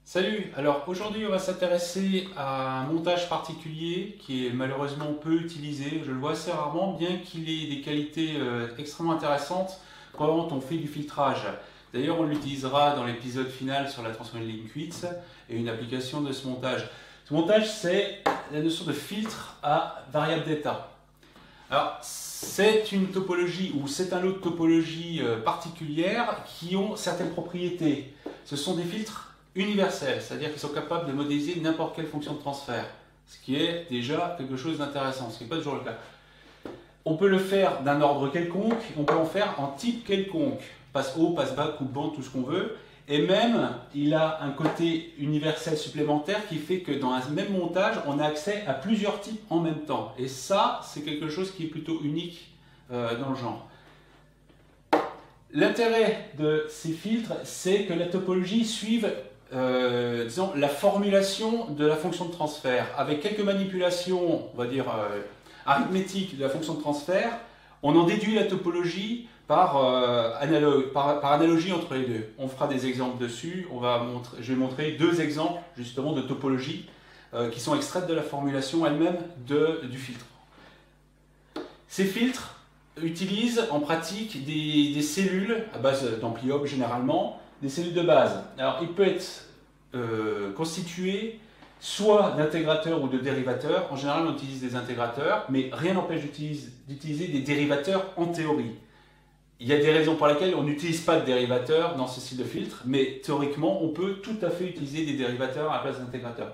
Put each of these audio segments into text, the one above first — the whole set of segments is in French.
Salut, alors aujourd'hui on va s'intéresser à un montage particulier qui est malheureusement peu utilisé, je le vois assez rarement, bien qu'il ait des qualités extrêmement intéressantes quand on fait du filtrage. D'ailleurs on l'utilisera dans l'épisode final sur la transformée de Linkwitz et une application de ce montage. Ce montage c'est la notion de filtre à variable d'état. Alors c'est une topologie ou c'est un lot de topologies particulières qui ont certaines propriétés. Ce sont des filtres universels, c'est-à-dire qu'ils sont capables de modéliser n'importe quelle fonction de transfert, ce qui est déjà quelque chose d'intéressant, ce qui n'est pas toujours le cas. On peut le faire d'un ordre quelconque, on peut en faire en type quelconque, passe haut, passe bas, coupe bande, tout ce qu'on veut, et même il a un côté universel supplémentaire qui fait que dans un même montage, on a accès à plusieurs types en même temps, et ça, c'est quelque chose qui est plutôt unique dans le genre. L'intérêt de ces filtres, c'est que la topologie suive disons, la formulation de la fonction de transfert. Avec quelques manipulations, on va dire, arithmétiques de la fonction de transfert, on en déduit la topologie par analogie entre les deux. On fera des exemples dessus. Je vais montrer deux exemples justement de topologie qui sont extraites de la formulation elle-même du filtre. Ces filtres utilisent en pratique des cellules à base d'ampli-op généralement, des cellules de base. Alors, il peut être constitué soit d'intégrateurs ou de dérivateurs. En général, on utilise des intégrateurs, mais rien n'empêche d'utiliser des dérivateurs en théorie. Il y a des raisons pour lesquelles on n'utilise pas de dérivateurs dans ce style de filtre, mais théoriquement, on peut tout à fait utiliser des dérivateurs à la place d'intégrateurs.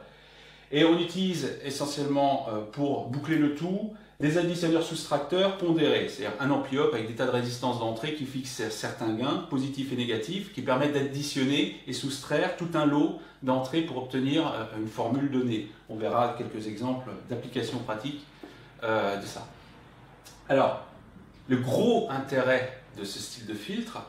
Et on utilise essentiellement, pour boucler le tout, des additionneurs soustracteurs pondérés, c'est-à-dire un ampli-op avec des tas de résistances d'entrée qui fixent certains gains, positifs et négatifs, qui permettent d'additionner et soustraire tout un lot d'entrées pour obtenir une formule donnée. On verra quelques exemples d'applications pratiques de ça. Alors, le gros intérêt de ce style de filtre,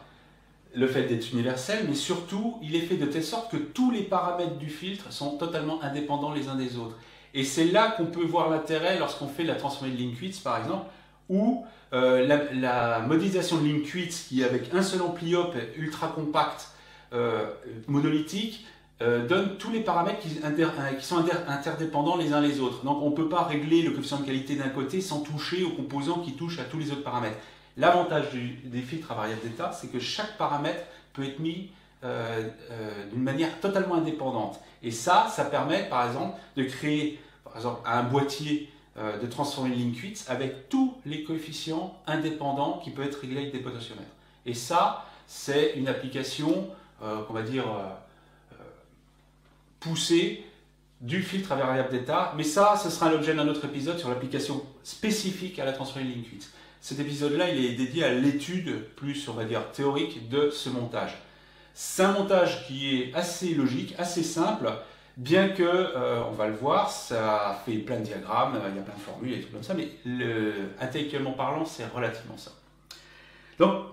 le fait d'être universel, mais surtout, il est fait de telle sorte que tous les paramètres du filtre sont totalement indépendants les uns des autres. Et c'est là qu'on peut voir l'intérêt lorsqu'on fait la transformée de Linkwitz, par exemple, où la modélisation de Linkwitz, qui est avec un seul ampli-op ultra compact, monolithique, donne tous les paramètres qui sont interdépendants les uns les autres. Donc on ne peut pas régler le coefficient de qualité d'un côté sans toucher aux composants qui touchent à tous les autres paramètres. L'avantage des filtres à variable d'état, c'est que chaque paramètre peut être mis d'une manière totalement indépendante. Et ça permet par exemple de créer un boîtier de transformée de Linkwitz avec tous les coefficients indépendants qui peuvent être réglés avec des potentiomètres. Et ça, c'est une application, qu'on va dire, poussée du filtre à variable d'état. Mais ça, ce sera l'objet d'un autre épisode sur l'application spécifique à la transformée de Linkwitz. Cet épisode-là, il est dédié à l'étude plus, on va dire, théorique de ce montage. C'est un montage qui est assez logique, assez simple, bien que, on va le voir, ça fait plein de diagrammes, il y a plein de formules et tout comme ça, mais intellectuellement parlant, c'est relativement ça. Donc,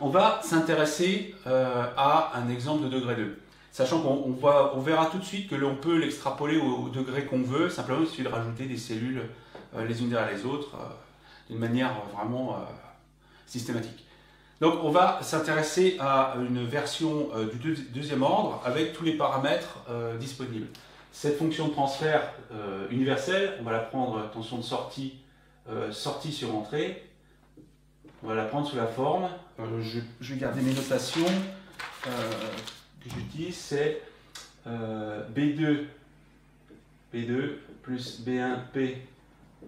on va s'intéresser à un exemple de degré 2. Sachant qu'on verra tout de suite que l'on peut l'extrapoler au degré qu'on veut, simplement il suffit de rajouter des cellules les unes derrière les autres, d'une manière vraiment systématique. Donc on va s'intéresser à une version du deuxième ordre avec tous les paramètres disponibles. Cette fonction de transfert universelle, on va la prendre, tension de sortie, sortie sur entrée. On va la prendre sous la forme, je vais garder mes notations que j'utilise, c'est B2 plus B1P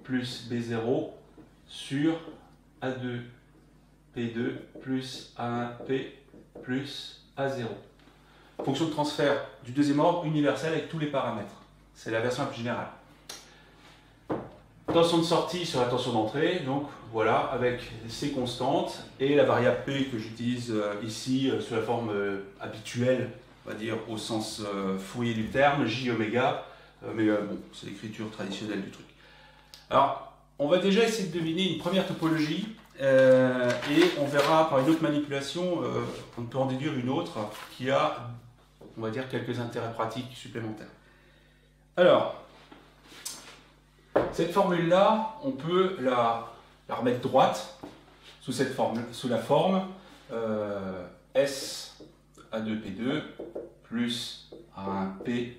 plus B0 sur A2 P2 plus A1P plus A0. Fonction de transfert du deuxième ordre universelle avec tous les paramètres. C'est la version la plus générale. Tension de sortie sur la tension d'entrée, donc voilà, avec ces constantes et la variable P que j'utilise ici sous la forme habituelle, on va dire au sens Fourier du terme, J oméga, mais bon, c'est l'écriture traditionnelle du truc. Alors, on va déjà essayer de deviner une première topologie et on verra par une autre manipulation, on peut en déduire une autre qui a, on va dire, quelques intérêts pratiques supplémentaires. Alors, cette formule-là, on peut la remettre droite sous la forme S A2P2 plus A1P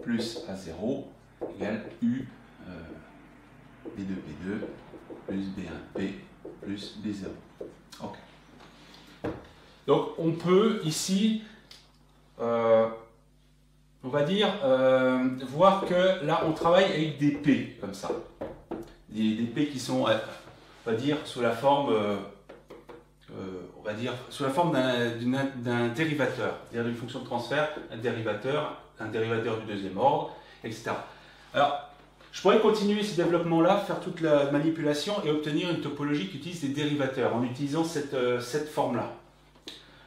plus A0 égale U B2P2 plus B1P plus B0. Ok. Donc on peut ici, on va dire, voir que là on travaille avec des P comme ça. Des P qui sont, on va dire, sous la forme, d'un dérivateur, c'est-à-dire d'une fonction de transfert, un dérivateur du deuxième ordre, etc. Alors, je pourrais continuer ce développement-là, faire toute la manipulation et obtenir une topologie qui utilise des dérivateurs en utilisant cette forme-là.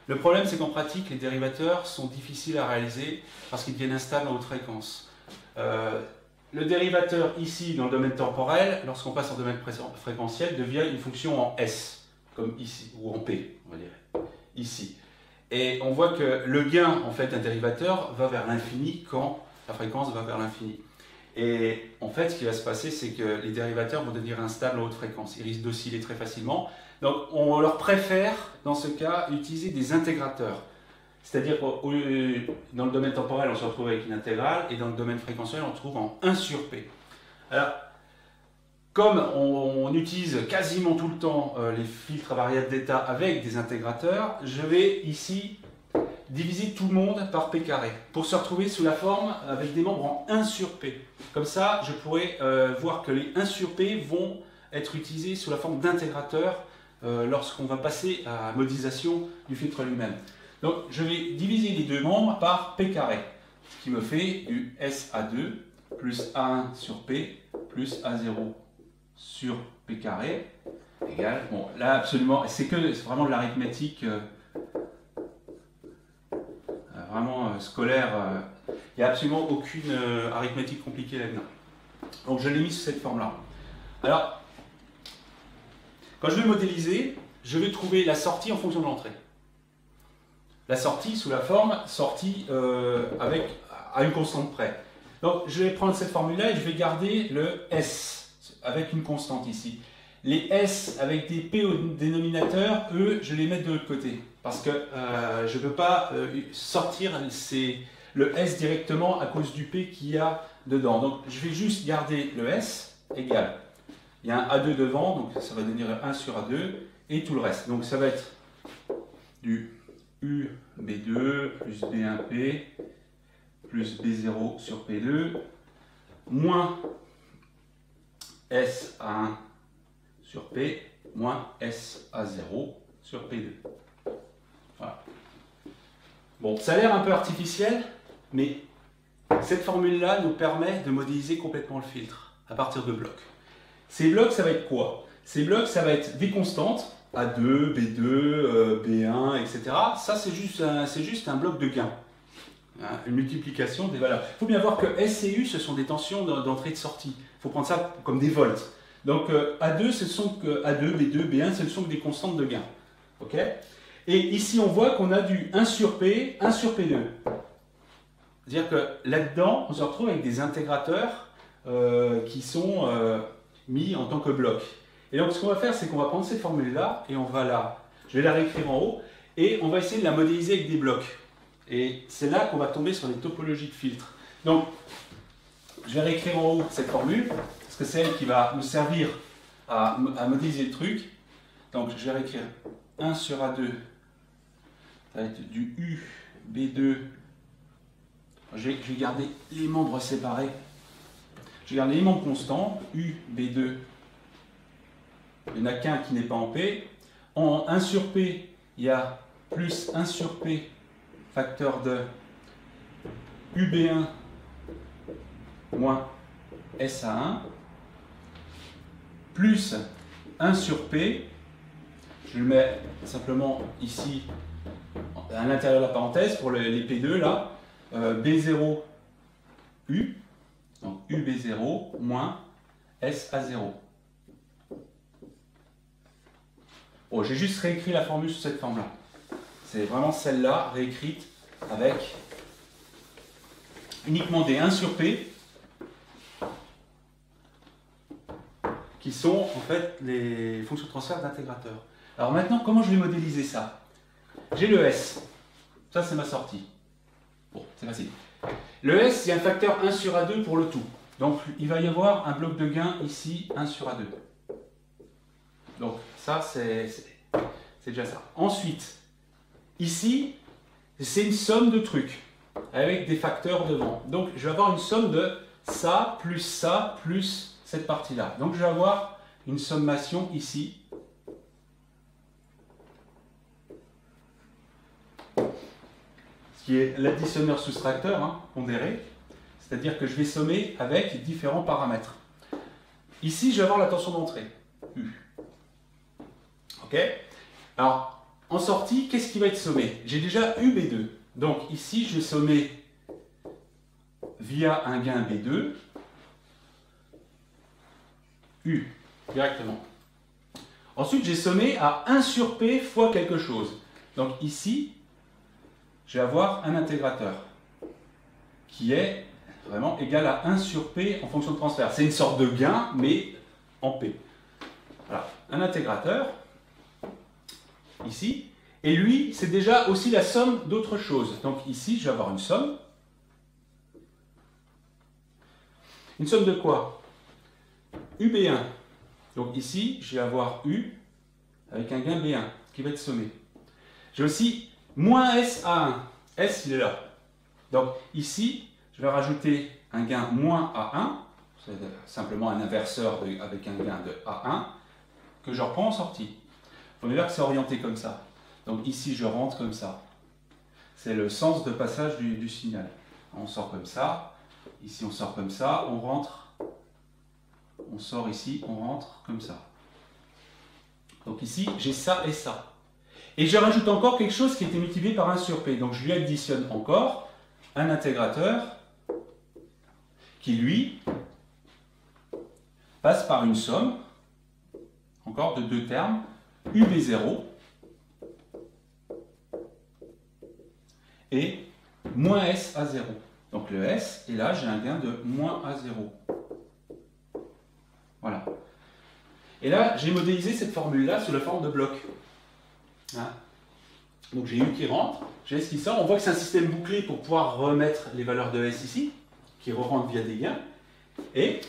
Le problème, c'est qu'en pratique, les dérivateurs sont difficiles à réaliser parce qu'ils deviennent instables en haute fréquence. Le dérivateur ici, dans le domaine temporel, lorsqu'on passe en domaine fréquentiel, devient une fonction en S, comme ici, ou en P, on va dire, ici. Et on voit que le gain, en fait, d'un dérivateur va vers l'infini quand la fréquence va vers l'infini. Et en fait, ce qui va se passer, c'est que les dérivateurs vont devenir instables en haute fréquence. Ils risquent d'osciller très facilement. Donc, on leur préfère, dans ce cas, utiliser des intégrateurs. C'est-à-dire que dans le domaine temporel, on se retrouve avec une intégrale, et dans le domaine fréquentiel, on se trouve en 1 sur P. Alors, comme on utilise quasiment tout le temps les filtres à variable d'état avec des intégrateurs, je vais ici diviser tout le monde par P carré, pour se retrouver sous la forme avec des membres en 1 sur P. Comme ça, je pourrais voir que les 1 sur P vont être utilisés sous la forme d'intégrateurs lorsqu'on va passer à la modélisation du filtre lui-même. Donc, je vais diviser les deux membres par P carré, ce qui me fait du SA2 plus A1 sur P plus A0 sur P carré égale, bon là absolument, c'est vraiment de l'arithmétique vraiment scolaire, il n'y a absolument aucune arithmétique compliquée là-dedans. Donc je l'ai mis sous cette forme-là. Alors, quand je vais modéliser, je vais trouver la sortie en fonction de l'entrée. La sortie sous la forme sortie à une constante près. Donc je vais prendre cette formule-là et je vais garder le S avec une constante ici. Les S avec des P au dénominateur, eux, je les mets de l'autre côté. Parce que je ne peux pas sortir le S directement à cause du P qu'il y a dedans. Donc je vais juste garder le S égal. Il y a un A2 devant, donc ça va devenir 1 sur A2, et tout le reste. Donc ça va être du U B2 plus B1P plus B0 sur P2 moins SA1 sur P moins SA0 sur P2. Voilà. Bon, ça a l'air un peu artificiel, mais cette formule-là nous permet de modéliser complètement le filtre à partir de blocs. Ces blocs, ça va être quoi? Ces blocs, ça va être des constantes, A2, B2, B1, etc. Ça, c'est juste un bloc de gain. Une multiplication des valeurs. Il faut bien voir que S et U, ce sont des tensions d'entrée et de sortie. Il faut prendre ça comme des volts. Donc A2, ce sont que A2, B2, B1, ce sont que des constantes de gain. Ok? Et ici, on voit qu'on a du 1 sur P, 1 sur P2. C'est-à-dire que là-dedans, on se retrouve avec des intégrateurs qui sont mis en tant que blocs. Et donc, ce qu'on va faire, c'est qu'on va prendre cette formule-là et je vais la réécrire en haut et on va essayer de la modéliser avec des blocs. Et c'est là qu'on va tomber sur les topologies de filtres. Donc, je vais réécrire en haut cette formule, parce que c'est elle qui va nous servir à modéliser le truc. Donc, je vais réécrire 1 sur A2, ça va être du U, B2. Je vais garder les membres séparés. Je vais garder les membres constants, U, B2. Il n'y en a qu'un qui n'est pas en P. En 1 sur P, il y a plus 1 sur P facteur de UB1 moins SA1 plus 1 sur P, je le mets simplement ici à l'intérieur de la parenthèse pour les P2 là, B0 U, donc UB0 moins SA0. Bon, j'ai juste réécrit la formule sous cette forme-là. C'est vraiment celle-là, réécrite avec uniquement des 1 sur P qui sont en fait les fonctions de transfert d'intégrateurs. Alors maintenant, comment je vais modéliser ça? J'ai le S. Ça, c'est ma sortie. Bon, c'est facile. Le S, il y a un facteur 1 sur A2 pour le tout. Donc, il va y avoir un bloc de gain ici, 1 sur A2. Donc, ça, c'est déjà ça. Ensuite, ici, c'est une somme de trucs, avec des facteurs devant. Donc, je vais avoir une somme de ça, plus cette partie-là. Donc, je vais avoir une sommation ici. Ce qui est l'additionneur-soustracteur, hein, pondéré. C'est-à-dire que je vais sommer avec différents paramètres. Ici, je vais avoir la tension d'entrée, U. OK? Alors, en sortie, qu'est-ce qui va être sommé? J'ai déjà UB2. Donc, ici, je vais sommer via un gain B2, U, directement. Ensuite, j'ai sommé à 1 sur P fois quelque chose. Donc, ici, je vais avoir un intégrateur qui est vraiment égal à 1 sur P en fonction de transfert. C'est une sorte de gain, mais en P. Voilà, un intégrateur, ici, et lui, c'est déjà aussi la somme d'autres choses. Donc ici, je vais avoir une somme. Une somme de quoi? UB1. Donc ici, je vais avoir U avec un gain B1 qui va être sommé. J'ai aussi moins SA1. S, il est là. Donc ici, je vais rajouter un gain moins A1, c'est simplement un inverseur avec un gain de A1, que je reprends en sortie. On est là que c'est orienté comme ça. Donc ici, je rentre comme ça. C'est le sens de passage du signal. On sort comme ça. Ici, on sort comme ça. On rentre. On sort ici. On rentre comme ça. Donc ici, j'ai ça et ça. Et je rajoute encore quelque chose qui était multiplié par 1 sur P. Donc je lui additionne encore un intégrateur qui, lui, passe par une somme, encore de deux termes, UB0 et moins S à 0. Donc le S, et là j'ai un gain de moins A0. Voilà. Et là, j'ai modélisé cette formule-là sous la forme de bloc. Hein? Donc j'ai U qui rentre, j'ai S qui sort. On voit que c'est un système bouclé pour pouvoir remettre les valeurs de S ici, qui rentrent via des gains. Et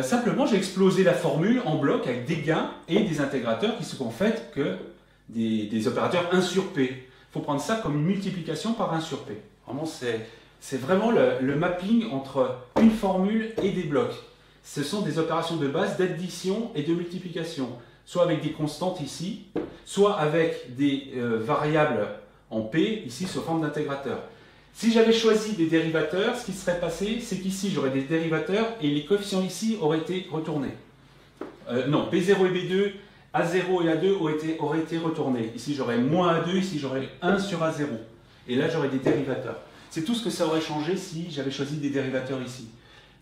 simplement, j'ai explosé la formule en bloc avec des gains et des intégrateurs qui sont en fait que des opérateurs 1 sur P. Il faut prendre ça comme une multiplication par 1 sur P. Vraiment, c'est vraiment le mapping entre une formule et des blocs. Ce sont des opérations de base d'addition et de multiplication, soit avec des constantes ici, soit avec des variables en P, ici sous forme d'intégrateur. Si j'avais choisi des dérivateurs, ce qui serait passé, c'est qu'ici j'aurais des dérivateurs et les coefficients ici auraient été retournés. Non, P0 et B2, A0 et A2 auraient été retournés. Ici j'aurais moins A2, ici j'aurais 1 sur A0. Et là j'aurais des dérivateurs. C'est tout ce que ça aurait changé si j'avais choisi des dérivateurs ici.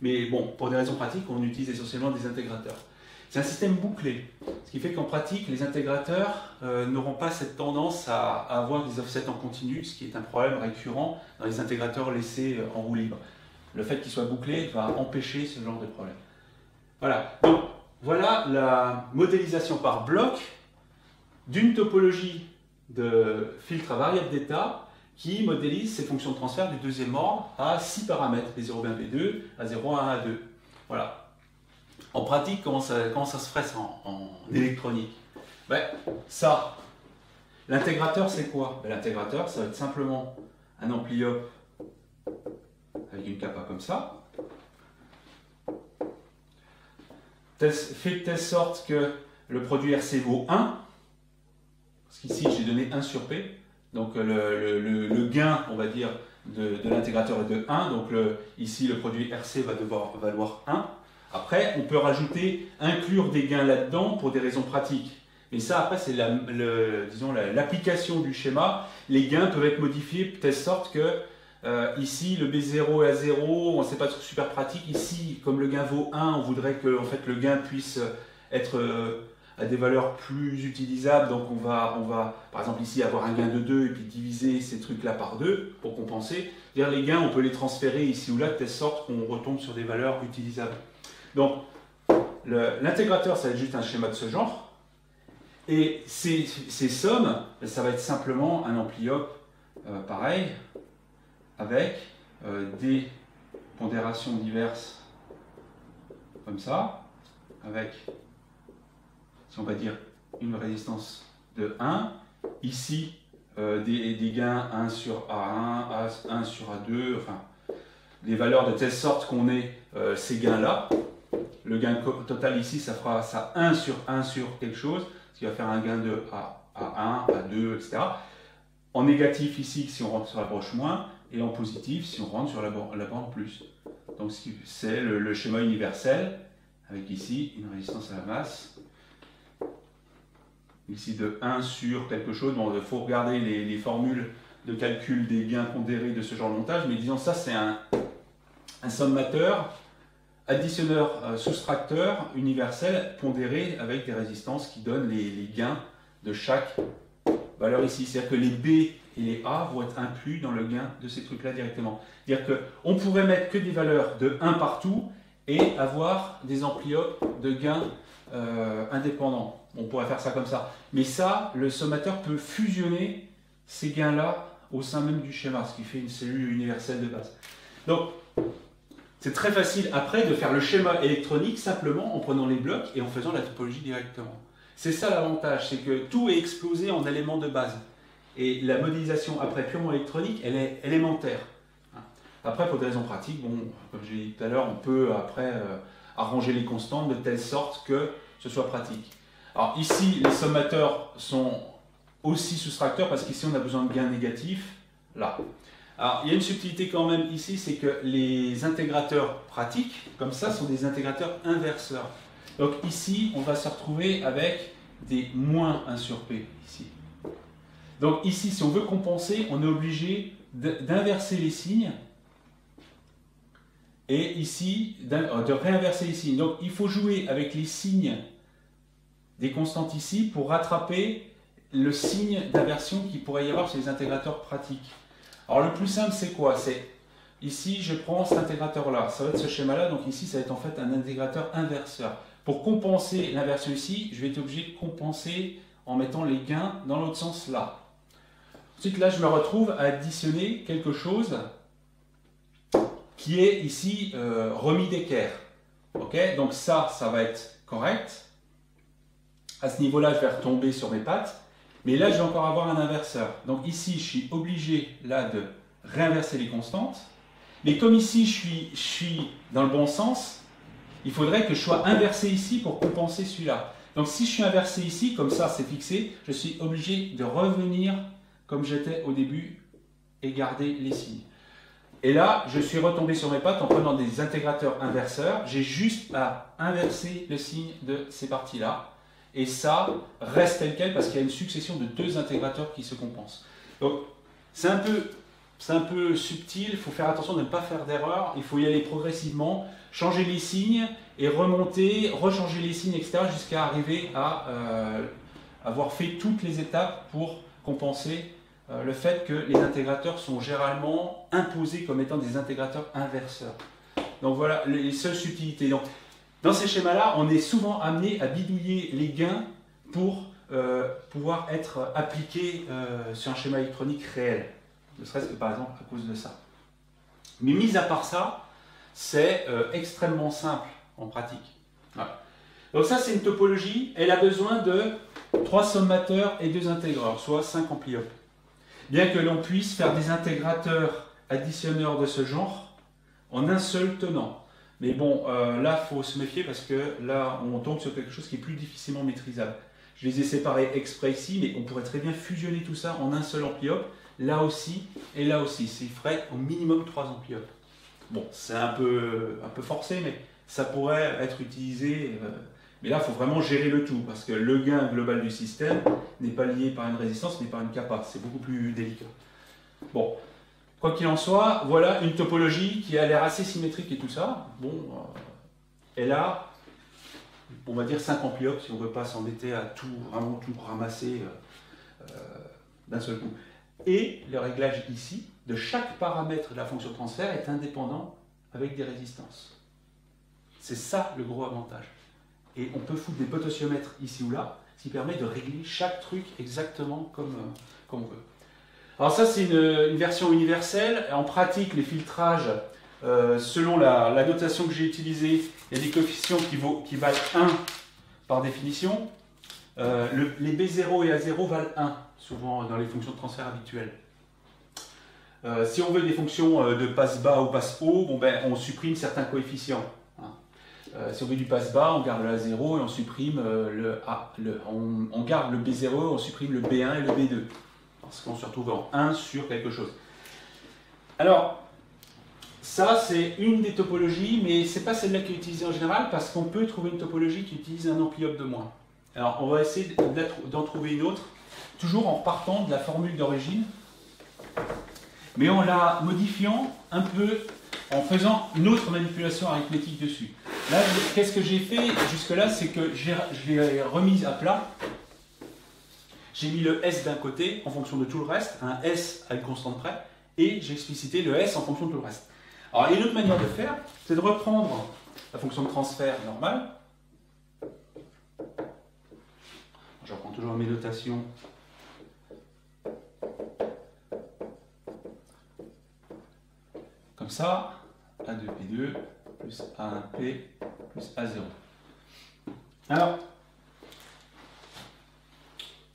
Mais bon, pour des raisons pratiques, on utilise essentiellement des intégrateurs. C'est un système bouclé, ce qui fait qu'en pratique, les intégrateurs n'auront pas cette tendance à avoir des offsets en continu, ce qui est un problème récurrent dans les intégrateurs laissés en roue libre. Le fait qu'ils soient bouclés va empêcher ce genre de problème. Voilà, donc voilà la modélisation par bloc d'une topologie de filtre à variable d'état qui modélise ces fonctions de transfert du deuxième ordre à 6 paramètres, B0, B1, B2, A0, A1, A2. Voilà. En pratique, comment ça se ferait en électronique? Ben, ça, l'intégrateur, c'est quoi? Ben, l'intégrateur, ça va être simplement un ampli up avec une kappa comme ça, fait de telle sorte que le produit RC vaut 1, parce qu'ici, j'ai donné 1 sur P, donc le gain, on va dire, de l'intégrateur est de 1, donc ici, le produit RC va devoir valoir 1. Après, on peut rajouter, inclure des gains là-dedans pour des raisons pratiques. Mais ça, après, c'est l'application du schéma. Les gains peuvent être modifiés de telle sorte que ici, le B0 est à 0, c'est pas super pratique. Ici, comme le gain vaut 1, on voudrait que en fait, le gain puisse être à des valeurs plus utilisables. Donc, on va, par exemple, ici, avoir un gain de 2 et puis diviser ces trucs-là par 2 pour compenser. C'est-à-dire, les gains, on peut les transférer ici ou là de telle sorte qu'on retombe sur des valeurs utilisables. Donc, l'intégrateur, ça va être juste un schéma de ce genre. Et ces sommes, ça va être simplement un ampli op pareil, avec des pondérations diverses, comme ça, avec, si on va dire, une résistance de 1, ici, des gains 1 sur A1, 1 sur A2, enfin, des valeurs de telle sorte qu'on ait ces gains-là. Le gain total ici, ça fera ça 1 sur quelque chose, ce qui va faire un gain de A1, A2, etc. En négatif ici, si on rentre sur la broche moins, et en positif, si on rentre sur la borne plus. Donc c'est le schéma universel, avec ici une résistance à la masse, ici de 1 sur quelque chose. Bon, il faut regarder les formules de calcul des gains pondérés de ce genre de montage, mais disons ça c'est un sommateur, additionneur, soustracteur universel pondéré avec des résistances qui donnent les gains de chaque valeur ici. C'est-à-dire que les B et les A vont être inclus dans le gain de ces trucs-là directement. C'est-à-dire qu'on pourrait mettre que des valeurs de 1 partout et avoir des ampliopes de gains indépendants. On pourrait faire ça comme ça. Mais ça, le sommateur peut fusionner ces gains-là au sein même du schéma, ce qui fait une cellule universelle de base. Donc, c'est très facile après de faire le schéma électronique simplement en prenant les blocs et en faisant la topologie directement. C'est ça l'avantage, c'est que tout est explosé en éléments de base. Et la modélisation après purement électronique, elle est élémentaire. Après, pour des raisons pratiques, bon, comme j'ai dit tout à l'heure, on peut après arranger les constantes de telle sorte que ce soit pratique. Alors ici, les sommateurs sont aussi soustracteurs parce qu'ici on a besoin de gains négatifs, là. Alors il y a une subtilité quand même ici, c'est que les intégrateurs pratiques, comme ça, sont des intégrateurs inverseurs. Donc ici, on va se retrouver avec des moins 1 sur P, ici. Donc ici, si on veut compenser, on est obligé d'inverser les signes, et ici, de réinverser les signes. Donc il faut jouer avec les signes des constantes ici pour rattraper le signe d'inversion qu'il pourrait y avoir sur les intégrateurs pratiques. Alors le plus simple c'est quoi? C'est ici je prends cet intégrateur là, ça va être ce schéma là, donc ici ça va être en fait un intégrateur inverseur. Pour compenser l'inversion ici, je vais être obligé de compenser en mettant les gains dans l'autre sens là. Ensuite là je me retrouve à additionner quelque chose qui est ici remis d'équerre. Okay, donc ça va être correct. À ce niveau-là, je vais retomber sur mes pattes. Mais là, je vais encore avoir un inverseur. Donc ici, je suis obligé là de réinverser les constantes. Mais comme ici, je suis dans le bon sens, il faudrait que je sois inversé ici pour compenser celui-là. Donc si je suis inversé ici, comme ça, c'est fixé, je suis obligé de revenir comme j'étais au début et garder les signes. Et là, je suis retombé sur mes pattes en prenant des intégrateurs inverseurs. J'ai juste à inverser le signe de ces parties-là. Et ça reste tel quel parce qu'il y a une succession de deux intégrateurs qui se compensent. Donc, c'est un peu subtil, il faut faire attention de ne pas faire d'erreur. Il faut y aller progressivement, changer les signes et remonter, rechanger les signes, etc. jusqu'à arriver à avoir fait toutes les étapes pour compenser le fait que les intégrateurs sont généralement imposés comme étant des intégrateurs inverseurs. Donc voilà les seules subtilités. Donc, dans ces schémas-là, on est souvent amené à bidouiller les gains pour pouvoir être appliqués sur un schéma électronique réel, ne serait-ce que par exemple à cause de ça. Mais mis à part ça, c'est extrêmement simple en pratique. Voilà. Donc ça, c'est une topologie. Elle a besoin de 3 sommateurs et 2 intégreurs, soit 5 ampliopes. Bien que l'on puisse faire des intégrateurs additionneurs de ce genre en un seul tenant. Mais bon, là, il faut se méfier parce que là, on tombe sur quelque chose qui est plus difficilement maîtrisable. Je les ai séparés exprès ici, mais on pourrait très bien fusionner tout ça en un seul ampliope, là aussi et là aussi. Ça ferait au minimum 3 ampliopes. Bon, c'est un peu forcé, mais ça pourrait être utilisé. Mais là, il faut vraiment gérer le tout, parce que le gain global du système n'est pas lié par une résistance, mais par une kappa. C'est beaucoup plus délicat. Bon. Quoi qu'il en soit, voilà une topologie qui a l'air assez symétrique et tout ça. Bon, elle a, on va dire 5 ampliopes si on ne veut pas s'embêter à vraiment tout ramasser d'un seul coup. Et le réglage ici de chaque paramètre de la fonction de transfert est indépendant avec des résistances. C'est ça le gros avantage. Et on peut foutre des potentiomètres ici ou là, ce qui permet de régler chaque truc exactement comme on veut. Alors ça, c'est une version universelle. En pratique, les filtrages, selon la notation que j'ai utilisée, il y a des coefficients qui valent 1 par définition. Les B0 et A0 valent 1, souvent dans les fonctions de transfert habituelles. Si on veut des fonctions de passe bas ou passe haut, bon ben, on supprime certains coefficients. Si on veut du passe bas, on garde le A0 et on supprime le A. On garde le B0 et on supprime le B1 et le B2. Parce qu'on se retrouve en 1 sur quelque chose. Alors, ça c'est une des topologies, mais ce n'est pas celle-là qui est utilisée en général, parce qu'on peut trouver une topologie qui utilise un ampli-op de moins. Alors, on va essayer d'en trouver une autre, toujours en repartant de la formule d'origine, mais en la modifiant un peu, en faisant une autre manipulation arithmétique dessus. Là, qu'est-ce que j'ai fait jusque-là, c'est que je l'ai remise à plat. J'ai mis le S d'un côté en fonction de tout le reste, un S à une constante près, et j'ai explicité le S en fonction de tout le reste. Alors, il y a une autre manière de faire, c'est de reprendre la fonction de transfert normale. Je reprends toujours mes notations. Comme ça, A2P2 plus A1P plus A0. Alors,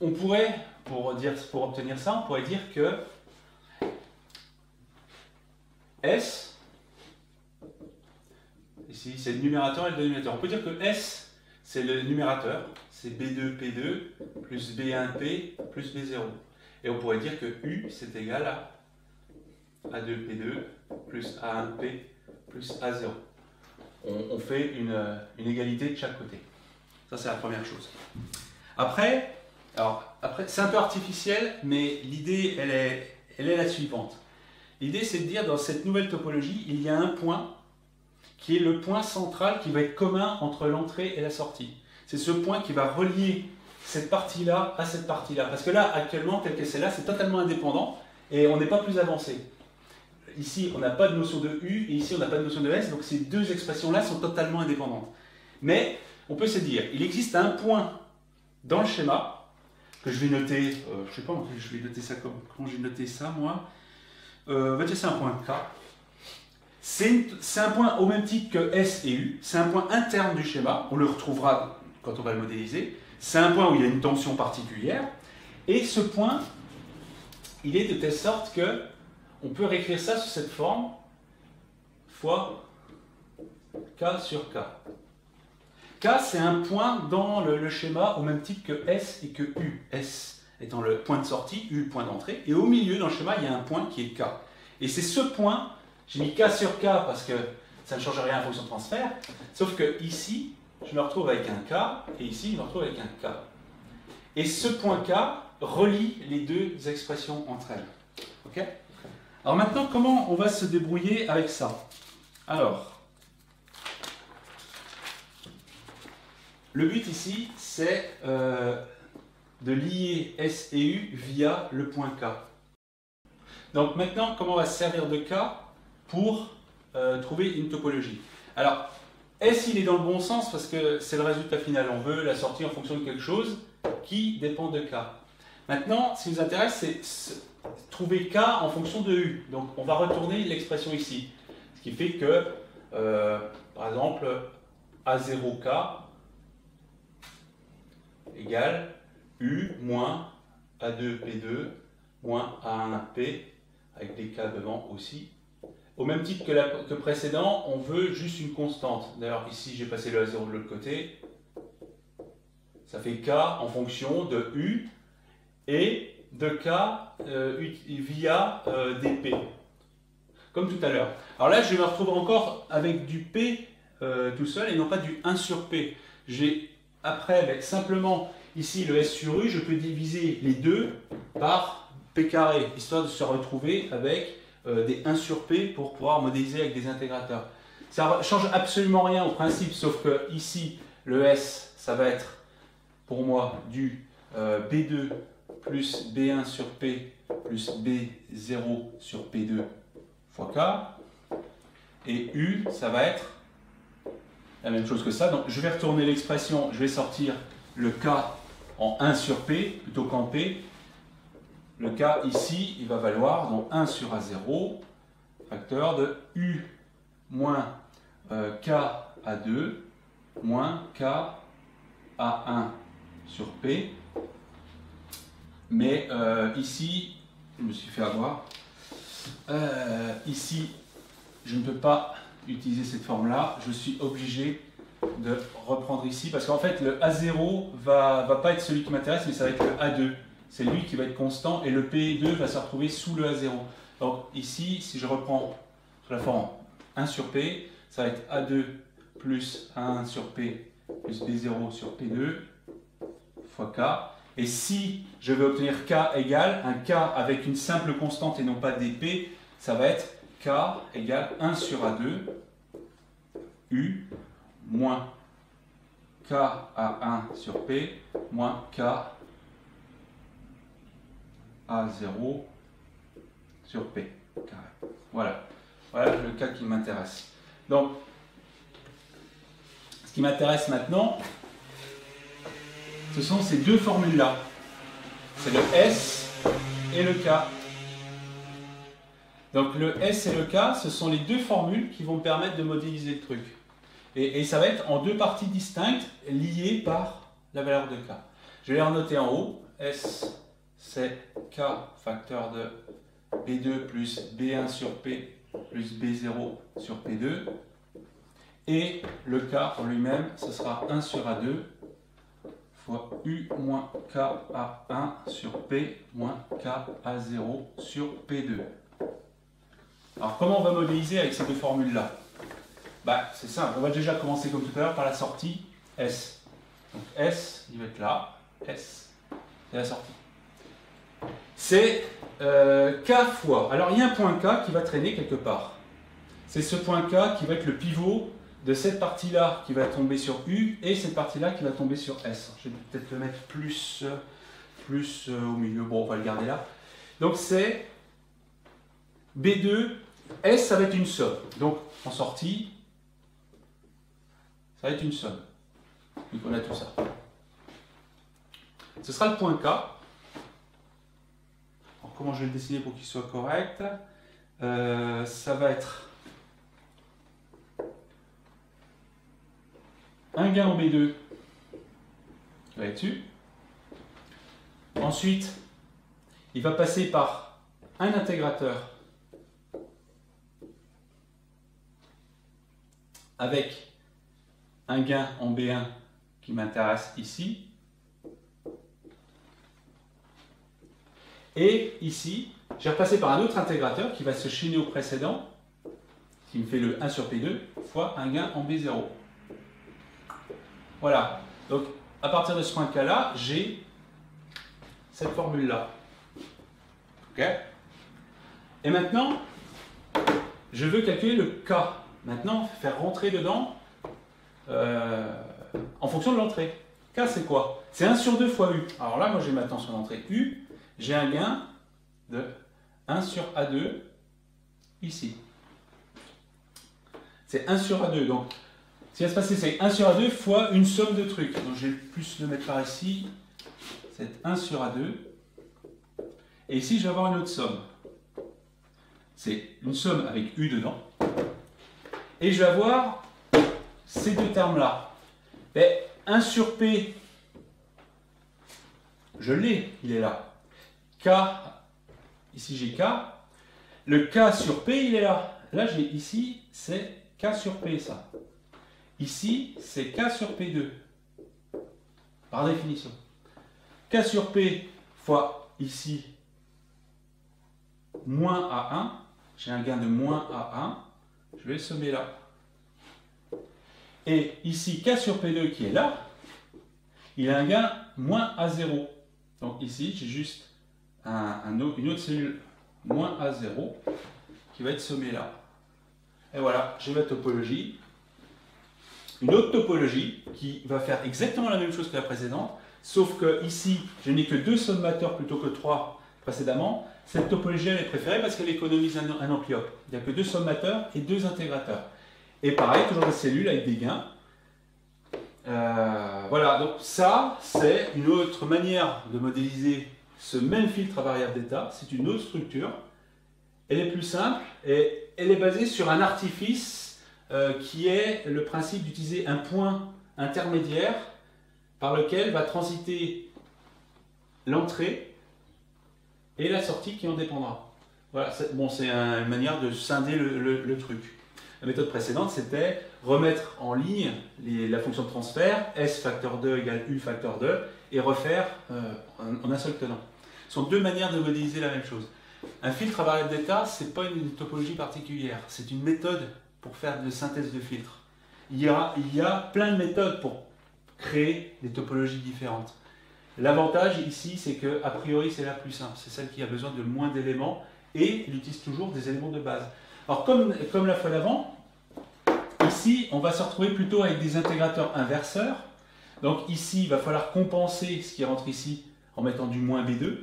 on pourrait, pour obtenir ça, on pourrait dire que S, ici c'est le numérateur et le dénominateur. On peut dire que S, c'est le numérateur, c'est B2P2 plus B1P plus B0. Et on pourrait dire que U, c'est égal à A2P2 plus A1P plus A0. On fait une égalité de chaque côté. Ça, c'est la première chose. Après, c'est un peu artificiel, mais l'idée, elle est la suivante. L'idée, c'est de dire, dans cette nouvelle topologie, il y a un point qui est le point central qui va être commun entre l'entrée et la sortie. C'est ce point qui va relier cette partie-là à cette partie-là. Parce que là, actuellement, tel que c'est là, c'est totalement indépendant et on n'est pas plus avancé. Ici, on n'a pas de notion de U et ici, on n'a pas de notion de S, donc ces deux expressions-là sont totalement indépendantes. Mais on peut se dire, il existe un point dans le schéma que je vais noter, je ne sais pas, je vais noter ça comment j'ai noté ça, moi. On va dire c'est un point K. C'est un point au même titre que S et U, c'est un point interne du schéma, on le retrouvera quand on va le modéliser. C'est un point où il y a une tension particulière, et ce point, il est de telle sorte que on peut réécrire ça sous cette forme fois K sur K. K, c'est un point dans le schéma au même titre que S et que U. S étant le point de sortie, U le point d'entrée. Et au milieu, dans le schéma, il y a un point qui est K. Et c'est ce point, j'ai mis K sur K parce que ça ne change rien en fonction de transfert, sauf que ici, je me retrouve avec un K, et ici, je me retrouve avec un K. Et ce point K relie les deux expressions entre elles. Ok ? Alors maintenant, comment on va se débrouiller avec ça? Alors, le but ici, c'est de lier S et U via le point K. Donc maintenant, comment on va se servir de K pour trouver une topologie? Alors, S, il est dans le bon sens parce que c'est le résultat final. On veut la sortie en fonction de quelque chose qui dépend de K. Maintenant, ce qui nous intéresse, c'est trouver K en fonction de U. Donc, on va retourner l'expression ici. Ce qui fait que, par exemple, A0K égale U moins A2P2 moins A1P, avec des K devant aussi. Au même titre que précédent, on veut juste une constante. D'ailleurs, ici, j'ai passé le A0 de l'autre côté. Ça fait K en fonction de U et de K via des P. Comme tout à l'heure. Alors là, je me retrouve encore avec du P tout seul et non pas du 1 sur P. Après, simplement, ici, le S sur U, je peux diviser les deux par P carré, histoire de se retrouver avec des 1 sur P pour pouvoir modéliser avec des intégrateurs. Ça ne change absolument rien au principe, sauf que ici, le S, ça va être pour moi du B2 plus B1 sur P plus B0 sur P2 fois K. Et U, ça va être la même chose que ça. Donc je vais retourner l'expression, je vais sortir le K en 1 sur P plutôt qu'en P. le K ici, il va valoir donc 1 sur A0, facteur de U moins K A2 moins K A1 sur P. Mais ici, je me suis fait avoir. Ici, je ne peux pas utiliser cette forme-là. Je suis obligé de reprendre ici parce qu'en fait, le A0 va pas être celui qui m'intéresse, mais ça va être le A2. C'est lui qui va être constant et le P2 va se retrouver sous le A0. Donc ici, si je reprends sur la forme 1 sur P, ça va être A2 plus A1 sur P plus B0 sur P2 fois K. Et si je veux obtenir K égale, un K avec une simple constante et non pas des P, ça va être K égale 1 sur A2 U moins K A1 sur P moins K A0 sur P carré. Voilà. Voilà le cas qui m'intéresse. Donc, ce qui m'intéresse maintenant, ce sont ces deux formules-là. C'est le S et le K. Donc le S et le K, ce sont les deux formules qui vont me permettre de modéliser le truc. Et ça va être en deux parties distinctes, liées par la valeur de K. Je vais les renoter en haut. S, c'est K facteur de B2 plus B1 sur P plus B0 sur P2. Et le K en lui-même, ce sera 1 sur A2 fois U moins K A1 sur P moins K A0 sur P2. Alors comment on va modéliser avec ces deux formules-là? C'est simple, on va déjà commencer comme tout à l'heure par la sortie S. Donc S, il va être là, S, c'est la sortie. C'est K fois, alors il y a un point K qui va traîner quelque part. C'est ce point K qui va être le pivot de cette partie-là qui va tomber sur U et cette partie-là qui va tomber sur S. Je vais peut-être le mettre plus au milieu, bon on va le garder là. Donc c'est B2, S ça va être une somme. Donc en sortie, ça va être une somme. Donc on a tout ça. Ce sera le point K. Alors comment je vais le dessiner pour qu'il soit correct? Ça va être un gain en B2 qui va être dessus. Ensuite, il va passer par un intégrateur avec un gain en B1 qui m'intéresse ici. Et ici, j'ai repassé par un autre intégrateur qui va se chaîner au précédent, qui me fait le 1 sur P2 fois un gain en B0. Voilà. Donc, à partir de ce point K-là, j'ai cette formule-là. OK? Et maintenant, je veux calculer le K. Maintenant, faire rentrer dedans en fonction de l'entrée. K, c'est quoi? C'est 1 sur 2 fois U. Alors là, moi, j'ai maintenant sur l'entrée U. J'ai un gain de 1 sur A2 ici. C'est 1 sur A2. Donc, ce qui va se passer, c'est 1 sur A2 fois une somme de trucs. Donc, je vais plus le mettre par ici. C'est 1 sur A2. Et ici, je vais avoir une autre somme. C'est une somme avec U dedans. Et je vais avoir ces deux termes-là. 1 sur P, je l'ai, il est là. K, ici j'ai K. Le K sur P, il est là. Là, j'ai ici, c'est K sur P, ça. Ici, c'est K sur P2. Par définition. K sur P fois ici, moins A1. J'ai un gain de moins A1. Je vais le sommer là. Et ici, K sur P2 qui est là, il a un gain moins A0. Donc ici, j'ai juste une autre cellule moins A0 qui va être sommée là. Et voilà, j'ai ma topologie. Une autre topologie qui va faire exactement la même chose que la précédente, sauf que ici, je n'ai que 2 sommateurs plutôt que 3 précédemment. Cette topologie, elle est préférée parce qu'elle économise un ampli-hop. Il n'y a que 2 sommateurs et 2 intégrateurs. Et pareil, toujours des cellules avec des gains. Voilà, donc ça, c'est une autre manière de modéliser ce même filtre à variable d'état, c'est une autre structure. Elle est plus simple et elle est basée sur un artifice qui est le principe d'utiliser un point intermédiaire par lequel va transiter l'entrée et la sortie qui en dépendra. Voilà, c'est une manière de scinder le truc. La méthode précédente, c'était remettre en ligne la fonction de transfert, S facteur 2 égale U facteur 2, et refaire en un seul tenant. Ce sont deux manières de modéliser la même chose. Un filtre à variable d'état, ce n'est pas une topologie particulière, c'est une méthode pour faire de synthèse de filtres. Il y a plein de méthodes pour créer des topologies différentes. L'avantage ici, c'est que a priori, c'est la plus simple, c'est celle qui a besoin de moins d'éléments, et il utilise toujours des éléments de base. Alors comme la fois d'avant, ici on va se retrouver plutôt avec des intégrateurs inverseurs. Donc ici il va falloir compenser ce qui rentre ici en mettant du moins B2.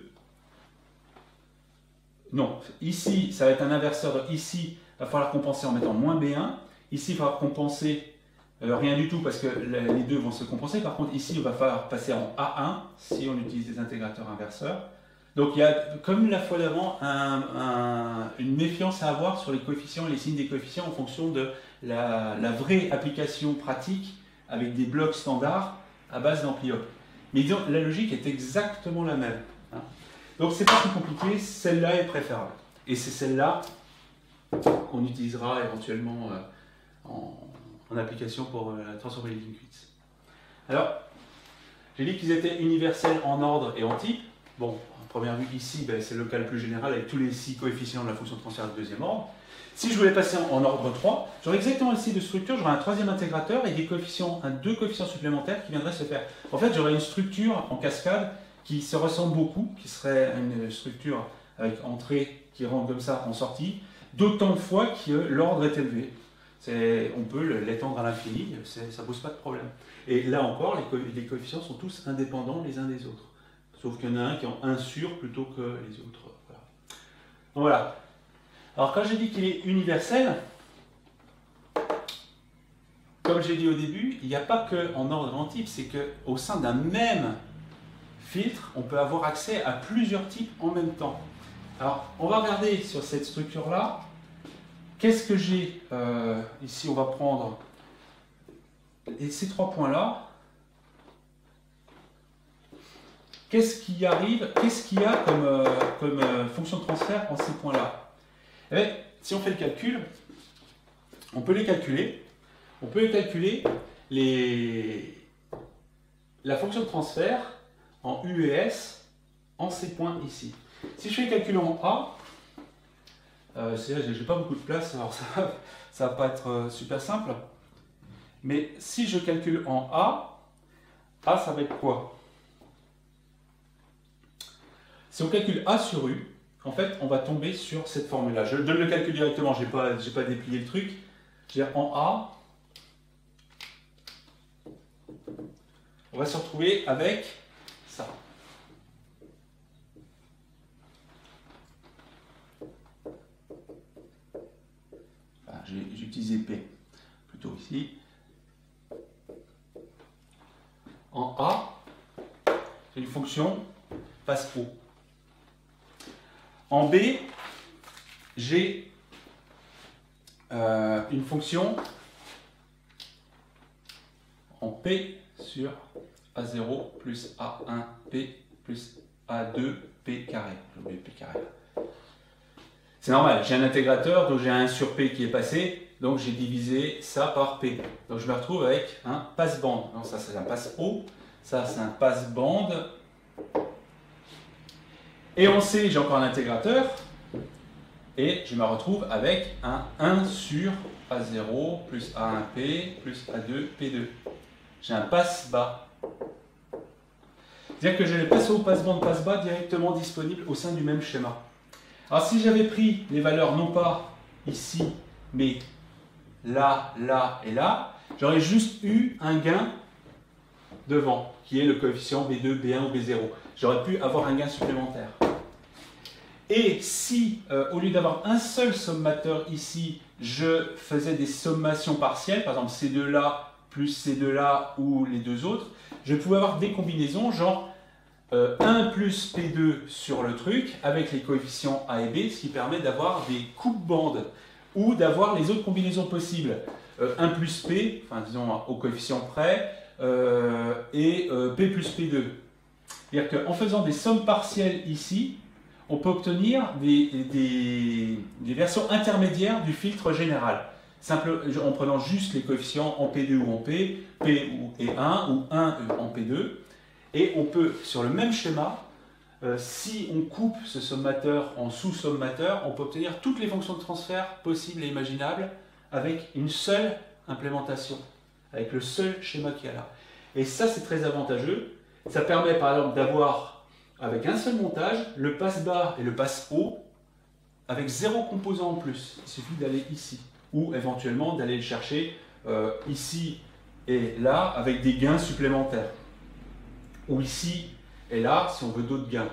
Non, ici ça va être un inverseur, donc ici il va falloir compenser en mettant moins B1. Ici il va falloir compenser rien du tout parce que les deux vont se compenser. Par contre ici il va falloir passer en A1 si on utilise des intégrateurs inverseurs. Donc il y a, comme la fois d'avant, une méfiance à avoir sur les coefficients et les signes des coefficients en fonction de la vraie application pratique avec des blocs standards à base d'ampli-op. Mais disons, la logique est exactement la même. Hein. Donc c'est pas plus compliqué, celle-là est préférable. Et c'est celle-là qu'on utilisera éventuellement en application pour la transformée Linkwitz. Alors, j'ai dit qu'ils étaient universels en ordre et en type. Bon, à première vue ici, ben, c'est le cas le plus général avec tous les 6 coefficients de la fonction de transfert de deuxième ordre. Si je voulais passer en ordre 3, j'aurais exactement ici de structure, j'aurais un troisième intégrateur et des coefficients, deux coefficients supplémentaires qui viendraient se faire. En fait, j'aurais une structure en cascade qui se ressemble beaucoup, qui serait une structure avec entrée qui rentre comme ça en sortie, d'autant de fois que l'ordre est élevé. On peut l'étendre à l'infini, ça ne pose pas de problème. Et là encore, les coefficients sont tous indépendants les uns des autres. Sauf qu'il y en a un qui est en 1 sur plutôt que les autres. Voilà. Donc voilà. Alors quand j'ai dit qu'il est universel, comme j'ai dit au début, il n'y a pas qu'en ordre et en type, c'est qu'au sein d'un même filtre, on peut avoir accès à plusieurs types en même temps. Alors on va regarder sur cette structure-là, qu'est-ce que j'ai ici on va prendre ces 3 points-là. Qu'est-ce qui arrive, qu'est-ce qu'il y a comme fonction de transfert en ces points-là? Si on fait le calcul, on peut les calculer. On peut calculer la fonction de transfert en U et S en ces points ici. Si je fais le calcul en A, je n'ai pas beaucoup de place, alors ça va pas être super simple. Mais si je calcule en A, ça va être quoi? Si on calcule A sur U, en fait, on va tomber sur cette formule-là. Je donne le calcul directement, je n'ai pas déplié le truc. Je veux dire, en A, on va se retrouver avec ça. Enfin, j'ai utilisé P plutôt ici. En A, j'ai une fonction face O. En B, j'ai une fonction en P sur A0 plus A1P plus A2P carré. J'ai oublié P carré. C'est normal, j'ai un intégrateur, donc j'ai un 1 sur P qui est passé, donc j'ai divisé ça par P. Donc je me retrouve avec un passe-bande. Non, ça c'est un passe-haut, ça c'est un passe-bande. Et on sait, j'ai encore un intégrateur, et je me retrouve avec un 1 sur A0 plus A1P plus A2P2. J'ai un passe-bas. C'est-à-dire que j'ai le passe-haut, passe-bande, passe-bas directement disponible au sein du même schéma. Alors si j'avais pris les valeurs non pas ici, mais là, là et là, j'aurais juste eu un gain devant, qui est le coefficient B2, B1 ou B0. J'aurais pu avoir un gain supplémentaire. Et si, au lieu d'avoir un seul sommateur ici, je faisais des sommations partielles, par exemple ces deux-là plus ces deux-là ou les deux autres, je pouvais avoir des combinaisons, genre 1 plus P2 sur le truc avec les coefficients A et B, ce qui permet d'avoir des coupes-bandes ou d'avoir les autres combinaisons possibles. 1 plus P, enfin disons au coefficient près, et P plus P2. C'est-à-dire qu'en faisant des sommes partielles ici, on peut obtenir des versions intermédiaires du filtre général. En prenant juste les coefficients en P2 ou en P et 1 ou 1 en P2. Et on peut, sur le même schéma, si on coupe ce sommateur en sous-sommateur, on peut obtenir toutes les fonctions de transfert possibles et imaginables avec une seule implémentation, avec le seul schéma qu'il y a là. Et ça, c'est très avantageux. Ça permet par exemple d'avoir, avec un seul montage, le passe bas et le passe haut avec 0 composant en plus. Il suffit d'aller ici, ou éventuellement d'aller le chercher ici et là avec des gains supplémentaires. Ou ici et là si on veut d'autres gains,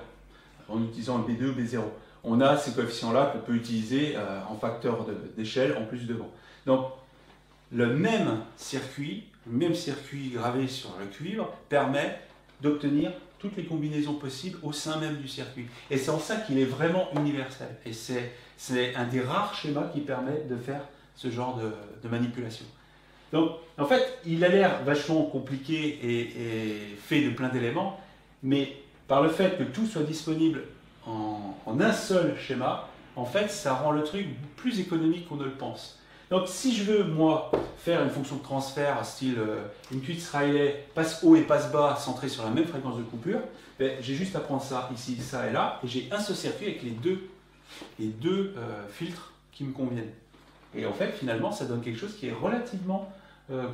en utilisant le B2 ou B0. On a ces coefficients-là qu'on peut utiliser en facteur d'échelle en plus devant. Donc, le même circuit gravé sur le cuivre permet d'obtenir toutes les combinaisons possibles au sein même du circuit. Et c'est en ça qu'il est vraiment universel. Et c'est un des rares schémas qui permet de faire ce genre de manipulation. Donc, en fait, il a l'air vachement compliqué et fait de plein d'éléments, mais par le fait que tout soit disponible en un seul schéma, en fait, ça rend le truc plus économique qu'on ne le pense. Donc, si je veux, moi, faire une fonction de transfert style Intuit-Riley, passe haut et passe bas, centré sur la même fréquence de coupure, ben, j'ai juste à prendre ça ici, ça et là, et j'ai un seul circuit avec les deux filtres qui me conviennent. Et en fait, finalement, ça donne quelque chose qui est relativement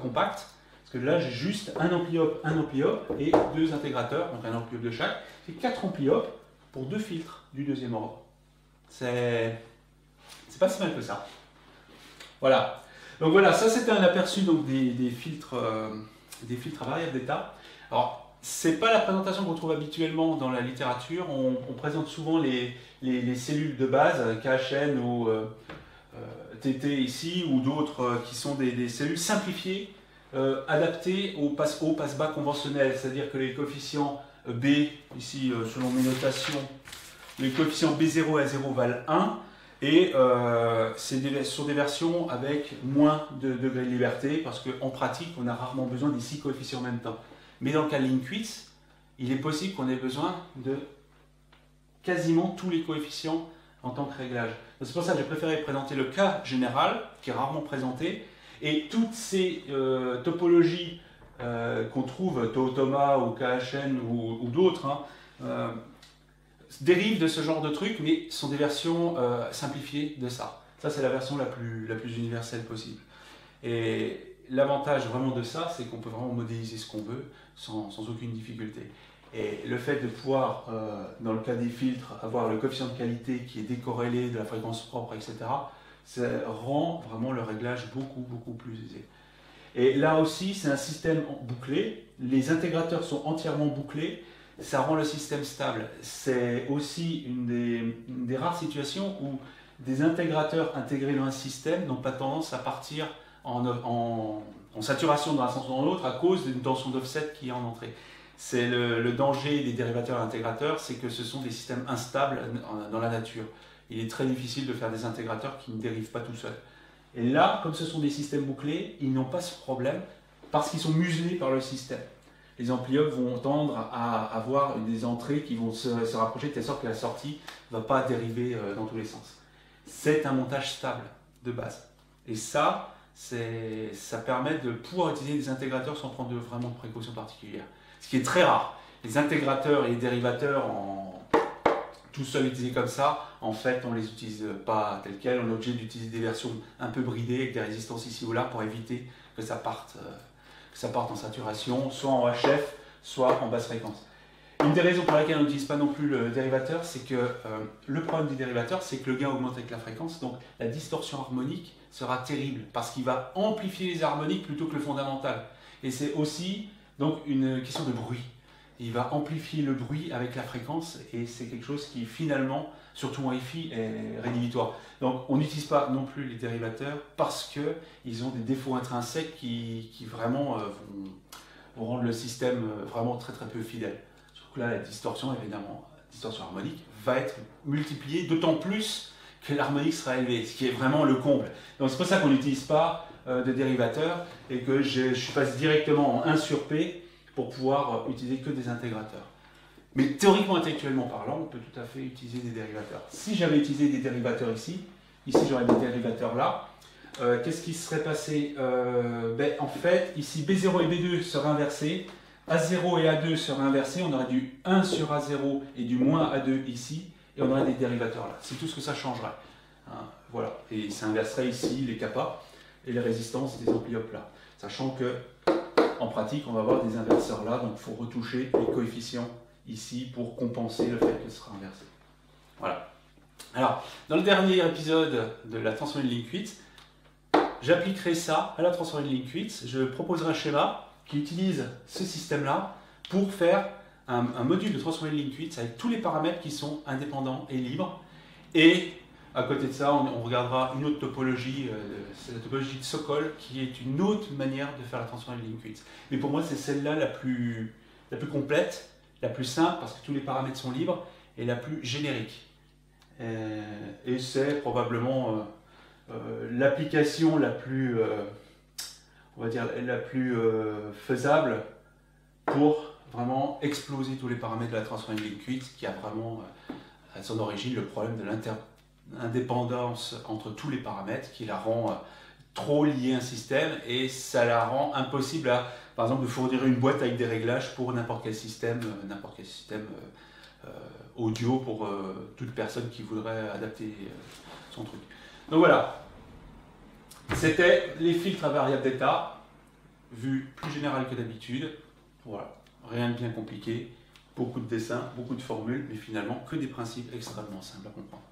compact, parce que là, j'ai juste un ampli-op et 2 intégrateurs, donc un ampli-op de chaque. C'est 4 ampli-op pour 2 filtres du deuxième ordre. C'est pas si mal que ça. Voilà. Donc voilà, ça c'était un aperçu donc, des filtres à variable d'état. Alors, c'est pas la présentation qu'on trouve habituellement dans la littérature. On présente souvent les cellules de base, KHN ou TT ici, ou d'autres qui sont des cellules simplifiées, adaptées au passe haut, passe bas conventionnel. C'est-à-dire que les coefficients B, ici selon mes notations, les coefficients B0 et A0 valent 1. Et c'est sur des versions avec moins de degrés de liberté, parce qu'en pratique, on a rarement besoin des 6 coefficients en même temps. Mais dans le cas de Linquist, il est possible qu'on ait besoin de quasiment tous les coefficients en tant que réglage. C'est pour ça que j'ai préféré présenter le cas général, qui est rarement présenté, et toutes ces topologies qu'on trouve, Tautoma ou KHN ou d'autres, hein, dérivent de ce genre de trucs, mais sont des versions simplifiées de ça. Ça, c'est la version la plus universelle possible. Et l'avantage vraiment de ça, c'est qu'on peut vraiment modéliser ce qu'on veut sans aucune difficulté. Et le fait de pouvoir, dans le cas des filtres, avoir le coefficient de qualité qui est décorrélé de la fréquence propre, etc., ça rend vraiment le réglage beaucoup plus aisé. Et là aussi, c'est un système bouclé. Les intégrateurs sont entièrement bouclés. Ça rend le système stable. C'est aussi une des rares situations où des intégrateurs intégrés dans un système n'ont pas tendance à partir en saturation dans un sens ou dans l'autre à cause d'une tension d'offset qui est en entrée. C'est le danger des dérivateurs et intégrateurs, c'est que ce sont des systèmes instables dans la nature. Il est très difficile de faire des intégrateurs qui ne dérivent pas tout seuls. Et là, comme ce sont des systèmes bouclés, ils n'ont pas ce problème parce qu'ils sont muselés par le système. Les ampli-op vont tendre à avoir des entrées qui vont se rapprocher de telle sorte que la sortie ne va pas dériver dans tous les sens. C'est un montage stable de base. Et ça permet de pouvoir utiliser des intégrateurs sans prendre vraiment de précautions particulières. Ce qui est très rare. Les intégrateurs et les dérivateurs, tout seuls utilisés comme ça, en fait, on ne les utilise pas tels quels. On est obligé d'utiliser des versions un peu bridées avec des résistances ici ou là pour éviter que ça parte en saturation, soit en HF, soit en basse fréquence. Une des raisons pour lesquelles on n'utilise pas non plus le dérivateur, c'est que le problème du dérivateur, c'est que le gain augmente avec la fréquence, donc la distorsion harmonique sera terrible, parce qu'il va amplifier les harmoniques plutôt que le fondamental. Et c'est aussi donc une question de bruit. Il va amplifier le bruit avec la fréquence, et c'est quelque chose qui finalement, surtout en Wi-Fi, est rédhibitoire. Donc on n'utilise pas non plus les dérivateurs parce qu'ils ont des défauts intrinsèques qui vraiment vont rendre le système vraiment très peu fidèle. Donc là, la distorsion, évidemment, la distorsion harmonique, va être multipliée, d'autant plus que l'harmonique sera élevée, ce qui est vraiment le comble. Donc c'est pour ça qu'on n'utilise pas de dérivateur et que je passe directement en 1 sur P pour pouvoir utiliser que des intégrateurs. Mais théoriquement, intellectuellement parlant, on peut tout à fait utiliser des dérivateurs. Si j'avais utilisé des dérivateurs ici j'aurais des dérivateurs là, qu'est-ce qui serait passé? En fait, ici B0 et B2 seraient inversés, A0 et A2 seraient inversés, on aurait du 1 sur A0 et du moins A2 ici, et on aurait des dérivateurs là. C'est tout ce que ça changerait. Hein, voilà. Et ça inverserait ici les kappas et les résistances des amplis là. Sachant que, en pratique, on va avoir des inverseurs là, donc il faut retoucher les coefficients ici pour compenser le fait que ce sera inversé. Voilà. Alors, dans le dernier épisode de la transformée de Linkwitz, j'appliquerai ça à la transformée de Linkwitz. Je proposerai un schéma qui utilise ce système-là pour faire un module de transformée de Linkwitz avec tous les paramètres qui sont indépendants et libres. Et à côté de ça, on regardera une autre topologie, c'est la topologie de Sokol, qui est une autre manière de faire la transformée de Linkwitz. Mais pour moi, c'est celle-là la plus complète, la plus simple, parce que tous les paramètres sont libres, et la plus générique. Et c'est probablement l'application la plus, on va dire, la plus faisable pour vraiment exploser tous les paramètres de la transformée de Linkwitz, qui a vraiment à son origine le problème de l'indépendance entre tous les paramètres, qui la rend trop liée à un système, et ça la rend impossible à, par exemple, de fournir une boîte avec des réglages pour n'importe quel système audio pour toute personne qui voudrait adapter son truc. Donc voilà, c'était les filtres à variable d'état, vue plus générale que d'habitude. Voilà, rien de bien compliqué, beaucoup de dessins, beaucoup de formules, mais finalement que des principes extrêmement simples à comprendre.